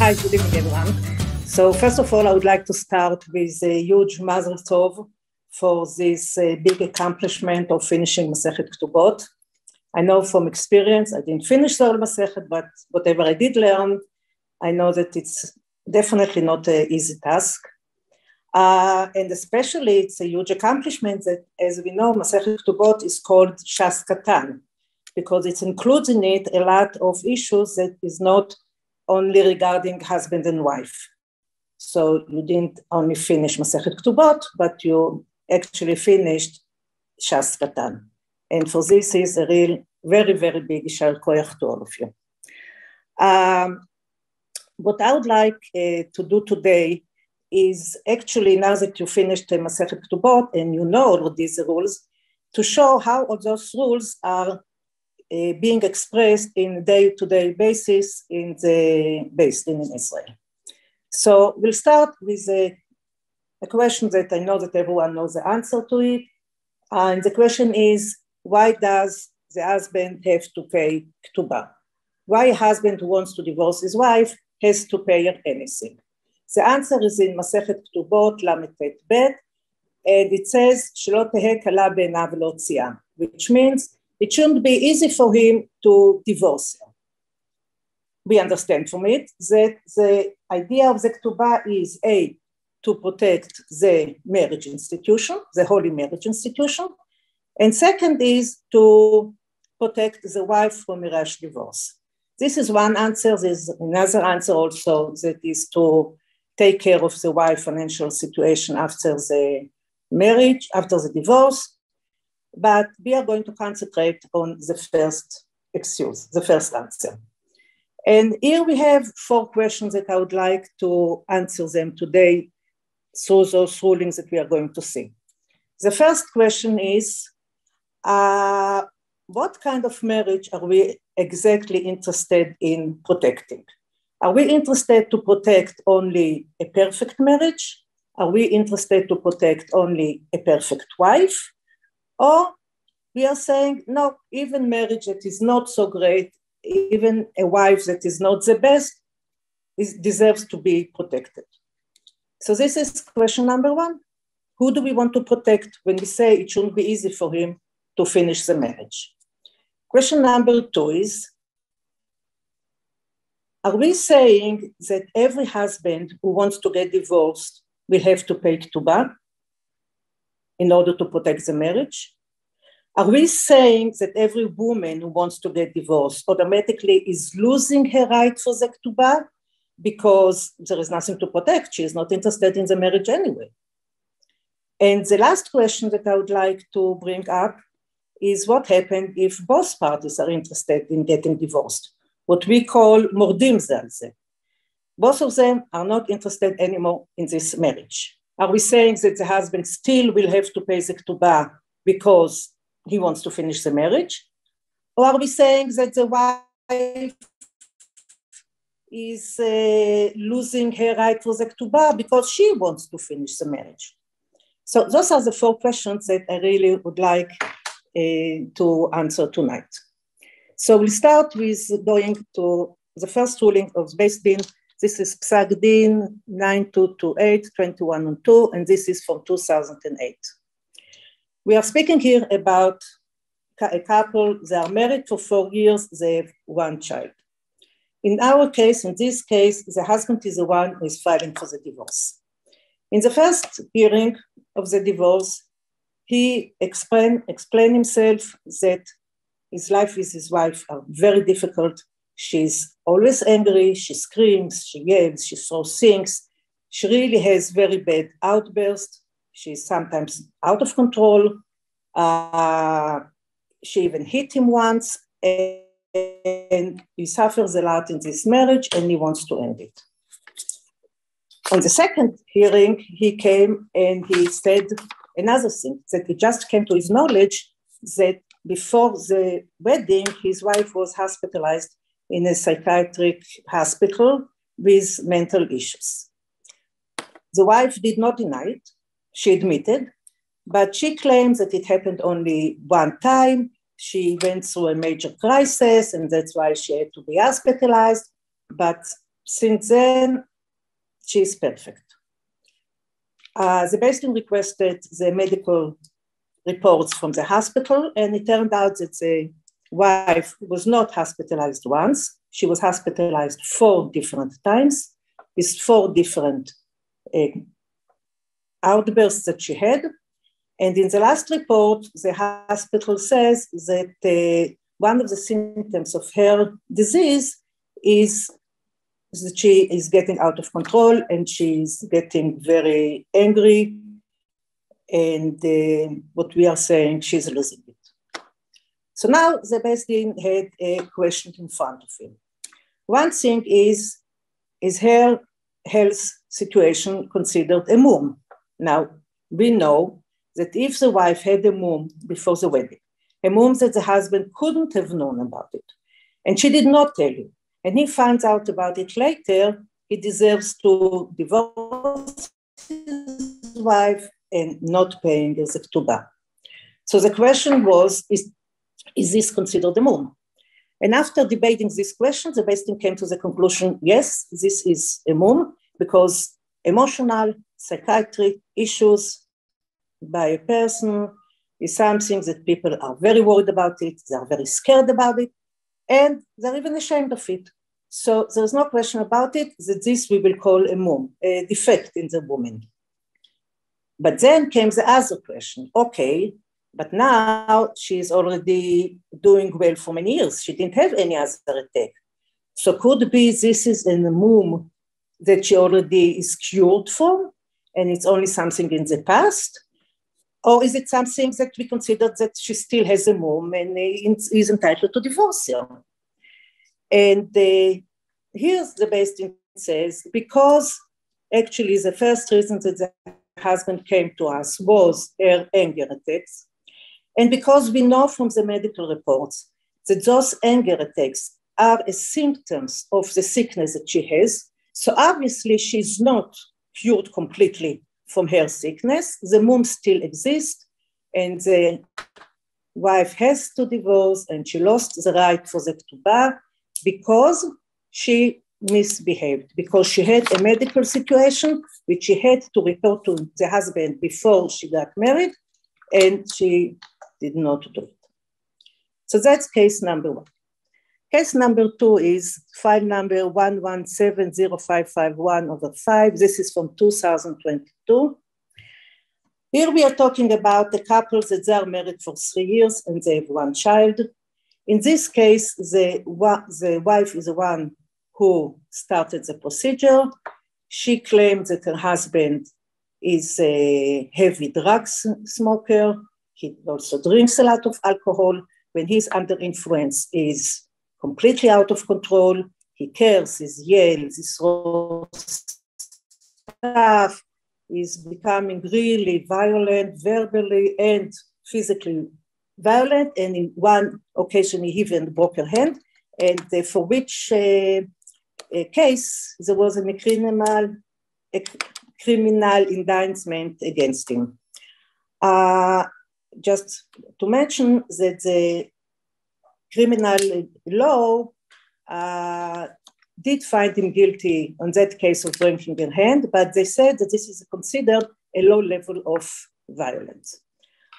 Hi, good evening, everyone. So first of all, I would like to start with a huge mazel tov for this big accomplishment of finishing Masechet Ketubot. I know from experience, I didn't finish the whole Masechet, but whatever I did learn, I know that it's definitely not an easy task. And especially it's a huge accomplishment that, as we know, Masechet Ketubot is called Shas Katan, because it includes in it a lot of issues that is not only regarding husband and wife. So you didn't only finish Masechet Ketubot, but you actually finished Shas Katan. And for this is a real, very, very big Yishar Koyach to all of you. What I would like to do today is actually, now that you finished Masechet Ketubot and you know all of these rules, to show how all those rules are being expressed in day-to-day basis in the Beis Din in Israel. So we'll start with a question that I know that everyone knows the answer to it. And the question is, why does the husband have to pay Ketuba? Why a husband who wants to divorce his wife has to pay her anything? The answer is in Masechet Ketubot, Lamed Bet Bet, and it says, Shelo teheh kala be'einav lo tziah, which means it shouldn't be easy for him to divorce her. We understand from it that the idea of the Ketuba is A, to protect the marriage institution, the holy marriage institution, and second is to protect the wife from a rash divorce. This is one answer. There's another answer also that is to take care of the wife's financial situation after the marriage, after the divorce. But we are going to concentrate on the first excuse, the first answer. And here we have 4 questions that I would like to answer them today through those rulings that we are going to see. The first question is, what kind of marriage are we exactly interested in protecting? Are we interested to protect only a perfect marriage? Are we interested to protect only a perfect wife? Or we are saying, no, even marriage that is not so great, even a wife that is not the best, deserves to be protected. So this is question number 1. Who do we want to protect when we say it shouldn't be easy for him to finish the marriage? Question number 2 is, are we saying that every husband who wants to get divorced will have to pay Ketuba in order to protect the marriage? Are we saying that every woman who wants to get divorced automatically is losing her right for the Ketuba because there is nothing to protect? She is not interested in the marriage anyway. And the last question that I would like to bring up is what happens if both parties are interested in getting divorced, what we call mordim ze al ze. Both of them are not interested anymore in this marriage. Are we saying that the husband still will have to pay the Ketuba because he wants to finish the marriage? Or are we saying that the wife is losing her right for the Ketuba because she wants to finish the marriage? So those are the 4 questions that I really would like to answer tonight. So we'll start with going to the first ruling of Beis Din. This is Psak Din 9228, 21-2, and this is from 2008. We are speaking here about a couple. They are married for 4 years. They have 1 child. In our case, in this case, the husband is the one who is filing for the divorce. In the first hearing of the divorce, he explained himself that his life with his wife are very difficult. She's always angry. She screams, she yells, she throws things. She really has very bad outbursts. She's sometimes out of control. She even hit him once, and he suffers a lot in this marriage, and he wants to end it. On the second hearing, he came and he said another thing, that it just came to his knowledge that before the wedding, his wife was hospitalized in a psychiatric hospital with mental issues. The wife did not deny it. She admitted, but she claims that it happened only 1 time. She went through a major crisis, and that's why she had to be hospitalized. But since then, she is perfect. The Beis Din requested the medical reports from the hospital, and it turned out that the wife was not hospitalized once. She was hospitalized 4 different times with 4 different outbursts that she had. And in the last report, the hospital says that one of the symptoms of her disease is that she is getting out of control and she's getting very angry. And what we are saying, she's losing it. So now the Beis Din had a question in front of him. One thing is her health situation considered a mum? Now, we know that if the wife had a mum before the wedding, a mum that the husband couldn't have known about it, and she did not tell him, and he finds out about it later, he deserves to divorce his wife and not paying the Ketuba. So the question was, is this considered a mum? And after debating this question, the Beis Din came to the conclusion, yes, this is a mum, because emotional, psychiatric issues by a person is something that people are very worried about it, they are very scared about it, and they're even ashamed of it. So there's no question about it that this we will call a mum, a defect in the woman. But then came the other question, okay, but now she's already doing well for many years. She didn't have any other attack. So could be this is a mum that she already is cured from, and it's only something in the past? Or is it something that we consider that she still has a mum and is entitled to divorce her? And here's the Beis Din says, because actually the first reason that the husband came to us was her anger attacks, and because we know from the medical reports that those anger attacks are a symptoms of the sickness that she has, so obviously she's not cured completely from her sickness. The mum still exists, and the wife has to divorce, and she lost the right for the Ketuba because she misbehaved, because she had a medical situation which she had to report to the husband before she got married, and she did not do it. So that's case number 1. Case number 2 is file number 1170551/5. This is from 2022. Here we are talking about a couple that they are married for 3 years and they have 1 child. In this case, the wife is the one who started the procedure. She claimed that her husband is a heavy drug smoker. He also drinks a lot of alcohol. When he's under influence, is completely out of control. He curses, yells, he throws stuff. He's becoming really violent, verbally and physically violent. And in one occasion, he even broke her hand. And for which case, there was a criminal indictment against him. Just to mention that the criminal law did find him guilty on that case of breaking her hand, but they said that this is considered a low level of violence.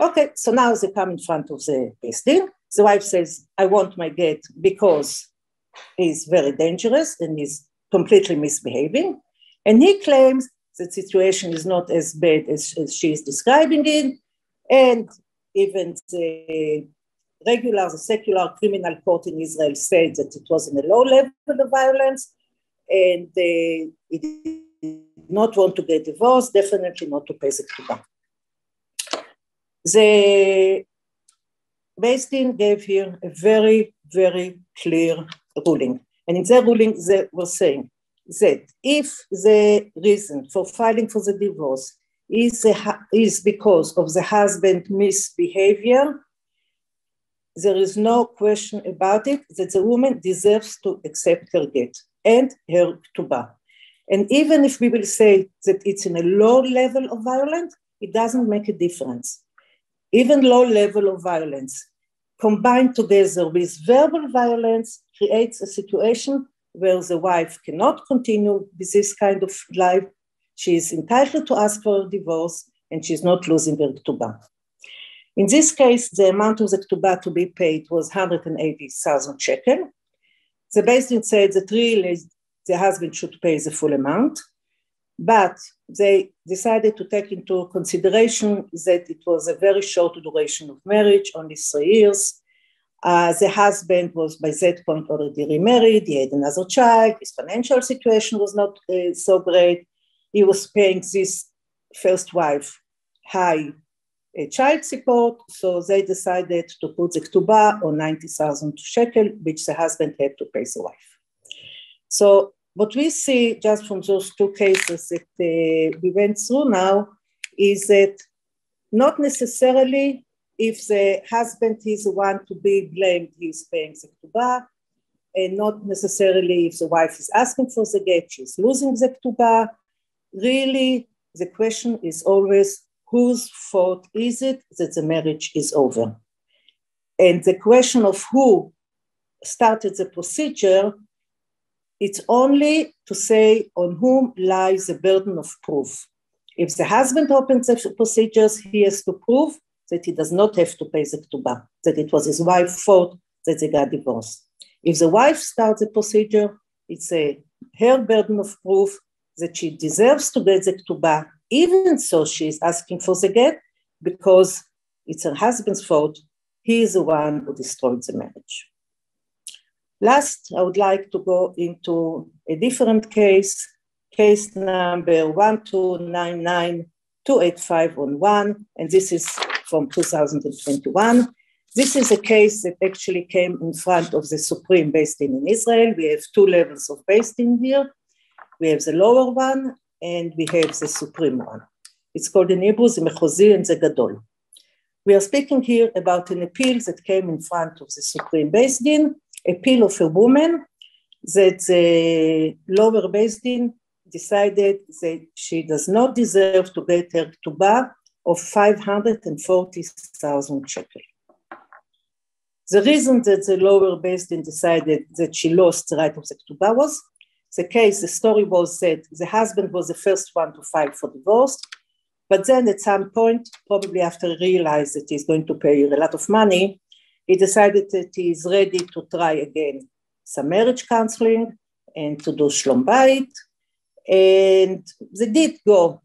Okay, so now they come in front of the Beis Din. The wife says, I want my get because he's very dangerous and he's completely misbehaving. And he claims that the situation is not as bad as she is describing it. And even the secular criminal court in Israel said that it was in a low level of violence, and he did not want to get divorced, definitely not to pay the Ketuba. The Beis Din gave here a very, very clear ruling. And in their ruling, they were saying that if the reason for filing for the divorce is because of the husband's misbehavior, there is no question about it that the woman deserves to accept her get and her Ketuba. And even if we will say that it's in a low level of violence, it doesn't make a difference. Even low level of violence combined together with verbal violence creates a situation where the wife cannot continue with this kind of life, she is entitled to ask for a divorce and she's not losing her Ketuba. In this case, the amount of the Ketuba to be paid was 180,000 shekel. The Beis Din said that really the husband should pay the full amount, but they decided to take into consideration that it was a very short duration of marriage, only 3 years. The husband was by that point already remarried, he had another child, his financial situation was not so great. He was paying this first wife high child support, so they decided to put the Ketuba on 90,000 shekel, which the husband had to pay the wife. So what we see just from those two cases that we went through now is that not necessarily if the husband is the one to be blamed, he is paying the Ketuba, and not necessarily if the wife is asking for the get, she's losing the Ketuba. Really, the question is always, whose fault is it that the marriage is over? And the question of who started the procedure, it's only to say on whom lies the burden of proof. If the husband opens the procedures, he has to prove that he does not have to pay the Ketuba, that it was his wife's fault that they got divorced. If the wife starts the procedure, it's her burden of proof that she deserves to get the Ketuba, even so she is asking for the get, because it's her husband's fault. He is the one who destroyed the marriage. Last, I would like to go into a different case, case number 129928511, and this is from 2021. This is a case that actually came in front of the Supreme Beis Din in Israel. We have two levels of Beis Din here. We have the lower one, and we have the supreme one. It's called in Hebrew, the Mechozi and the Gadol. We are speaking here about an appeal that came in front of the Supreme Beis Din, appeal of a woman that the lower Beis Din decided that she does not deserve to get her Ketuba of 540,000 shekel. The reason that the lower Beis Din decided that she lost the right of the Ketuba was the story was that the husband was the first one to file for divorce, but then at some point, probably after he realized that he's going to pay her a lot of money, he decided that he is ready to try again some marriage counseling and to do Shlom Bayit. And they did go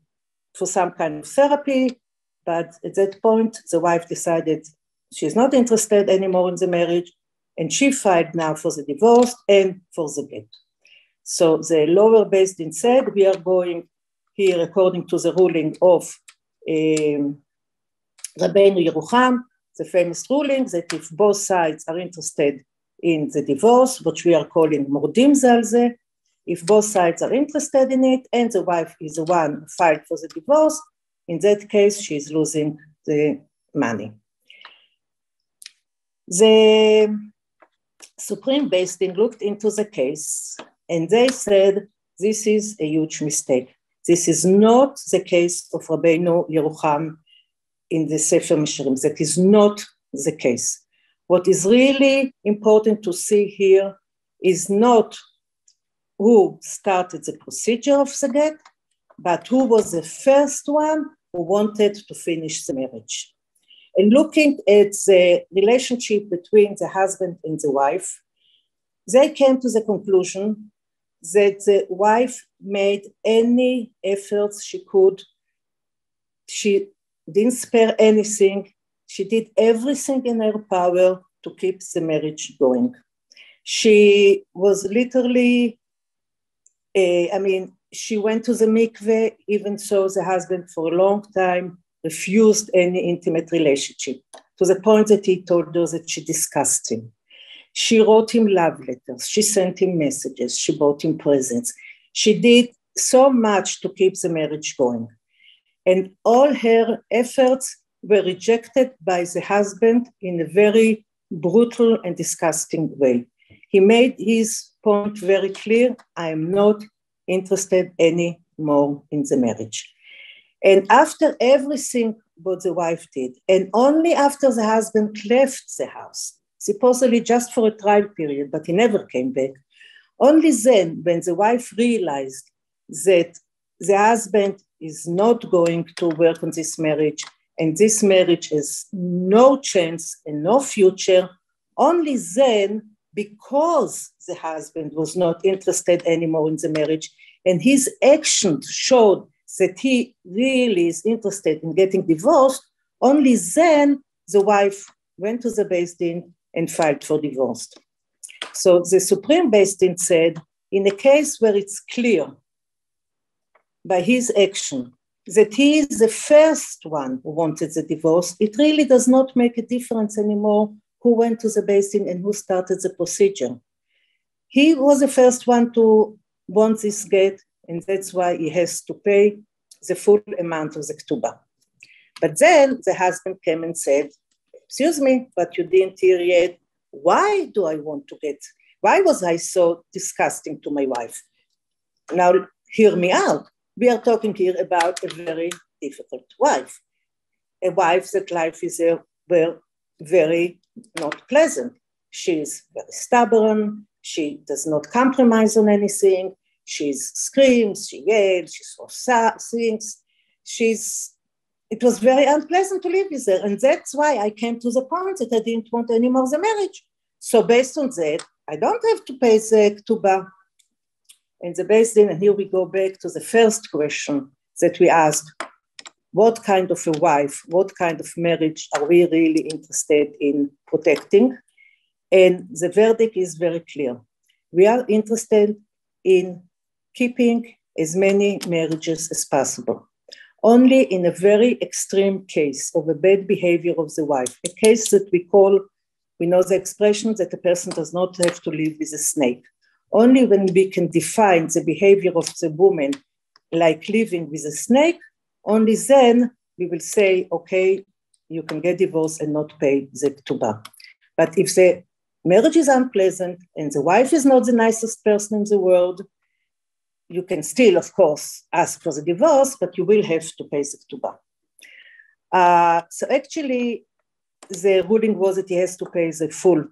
for some kind of therapy, but at that point, the wife decided she's not interested anymore in the marriage, and she filed now for the divorce and for the get. So the lower Beis Din said, we are going here according to the ruling of Rabbeinu Yerucham, the famous ruling that if both sides are interested in the divorce, which we are calling Mordim Zalze, if both sides are interested in it and the wife is the one who filed for the divorce, in that case, she is losing the money. The Supreme Beis Din looked into the case and they said, this is a huge mistake. This is not the case of Rabbeinu Yerucham in the Sefer Mesharim. That is not the case. What is really important to see here is not who started the procedure of the get, but who was the first one who wanted to finish the marriage. And looking at the relationship between the husband and the wife, they came to the conclusion that the wife made any efforts she could. She didn't spare anything. She did everything in her power to keep the marriage going. She was literally, she went to the mikveh, even so the husband for a long time refused any intimate relationship, to the point that he told her that she disgusted him. She wrote him love letters, she sent him messages, she bought him presents. She did so much to keep the marriage going. And all her efforts were rejected by the husband in a very brutal and disgusting way. He made his point very clear, I am not interested anymore in the marriage. And after everything what the wife did, and only after the husband left the house, supposedly just for a trial period, but he never came back, Only then, when the wife realized that the husband is not going to work on this marriage, and this marriage has no chance and no future, only then, because the husband was not interested anymore in the marriage, and his actions showed that he really is interested in getting divorced, only then the wife went to the Beis Din and filed for divorce. So the Supreme Beis Din said, in a case where it's clear by his action that he is the first one who wanted the divorce, it really does not make a difference anymore who went to the Beis Din and who started the procedure. He was the first one to want this get, and that's why he has to pay the full amount of the Ketuba. But then the husband came and said, excuse me, but you didn't hear yet. Why do I want to get? Why was I so disgusting to my wife? Now, hear me out. We are talking here about a very difficult wife. A wife that life is very not pleasant. She is very stubborn. She does not compromise on anything. She screams, she yells, she sings. It was very unpleasant to live with her. And that's why I came to the point that I didn't want any more the marriage. So based on that, I don't have to pay the Ketuba. And the Beis Din, and here we go back to the first question that we asked, what kind of a wife, what kind of marriage are we really interested in protecting? And the verdict is very clear. We are interested in keeping as many marriages as possible. Only in a very extreme case of a bad behavior of the wife, a case that we know the expression that a person does not have to live with a snake. Only when we can define the behavior of the woman like living with a snake, only then we will say, okay, you can get divorced and not pay the Ketuba. But if the marriage is unpleasant and the wife is not the nicest person in the world, you can still, of course, ask for the divorce, but you will have to pay the Ketuba. So actually, the ruling was that he has to pay the full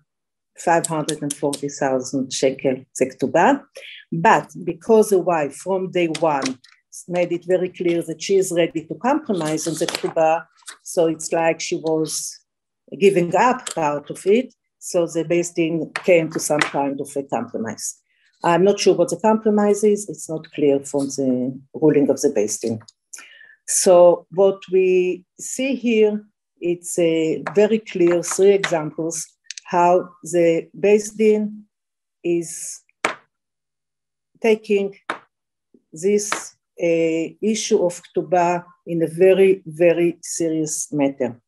540,000 shekel Ketuba, but because the wife from day one made it very clear that she is ready to compromise on the Ketuba, so it's like she was giving up part of it, so the Beis Din came to some kind of a compromise. I'm not sure what the compromise is, it's not clear from the ruling of the Beis Din. So what we see here, it's a very clear 3 examples how the Beis Din is taking this issue of Ketuba in a very, very serious matter.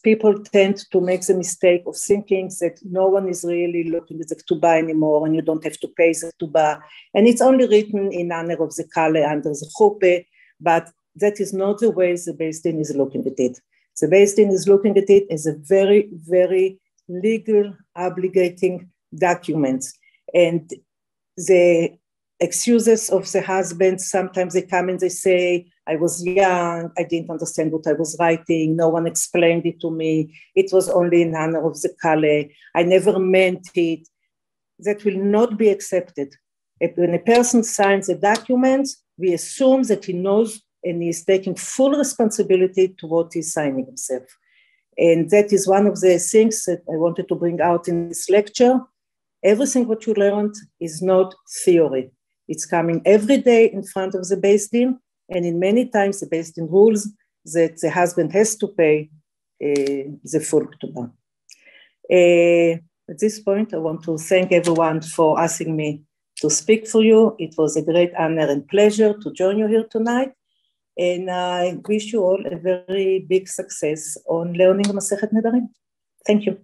People tend to make the mistake of thinking that no one is really looking at the Ketuba anymore and you don't have to pay the Ketuba. And it's only written in honor of the Kale under the Chuppah, but that is not the way the Beis Din is looking at it. The Beis Din is looking at it as a very, very legal, obligating document. And the excuses of the husband, sometimes they come and they say, I was young, I didn't understand what I was writing, no one explained it to me, it was only in honor of the Kale, I never meant it. That will not be accepted. When a person signs a document, we assume that he knows and he is taking full responsibility to what he's signing himself. And that is one of the things that I wanted to bring out in this lecture. Everything what you learned is not theory. It's coming every day in front of the Beis Din, and in many times the Beis Din rules that the husband has to pay the full Ketuba. At this point, I want to thank everyone for asking me to speak for you. It was a great honor and pleasure to join you here tonight. And I wish you all a very big success on learning Masechet Nedarim. Thank you.